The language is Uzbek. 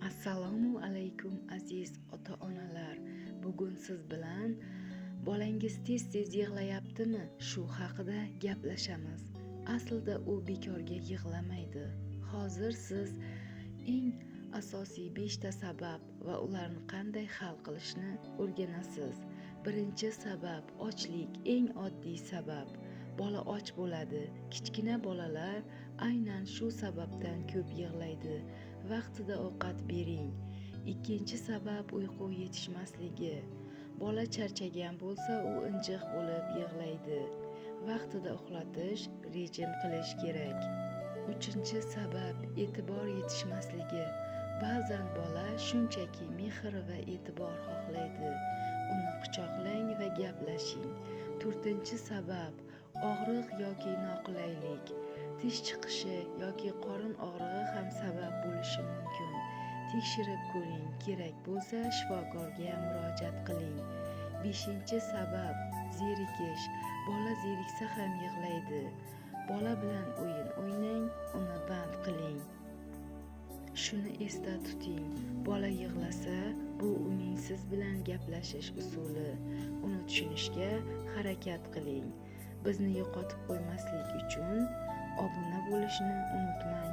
Assalomu alaykum aziz ota-onalar. Bugun siz bilan bolangiz tez-tez yig'layaptimi? Shu haqida gaplashamiz. Aslida u bekorga yig'lamaydi. Hozir siz eng asosiy 5 ta sabab va ularni qanday hal qilishni o'rganasiz. Birinchi sabab ochlik, eng oddiy sabab. Bola och bo'ladi. Kichkina bolalar aynan shu sababdan ko'p yig'laydi. Vaqtida ovqat bering. Ikkinchi sabab uyqu yetishmasligi. Bola charchagan bo'lsa, u injiq bo'lib yig'laydi. Vaqtida uxlatish, rejim qilish kerak. Uchinchi sabab e'tibor yetishmasligi. Ba'zan bola shunchaki mehr va e'tibor xohlaydi. Uni quchoqlang va gaplashing. To'rtinchi sabab og'riq yoki noqulaylik. Tish chiqishi yoki qorin og'rig'i ham sabab bo'lishi mumkin. Tekshirib ko'ring, kerak bo'lsa shifokorga murojaat qiling. Beshinchi sabab zerikish. Bola zeriksa ham yig'laydi. Bola bilan o'yin o'ynang, uni band qiling. Shuni esda tuting, bola yig'lasa, bu uning siz bilan gaplashish usuli. Uni tushunishga harakat qiling. Bizni yo'qotib qo'ymaslik uchun obuna bo'lishni unutmang.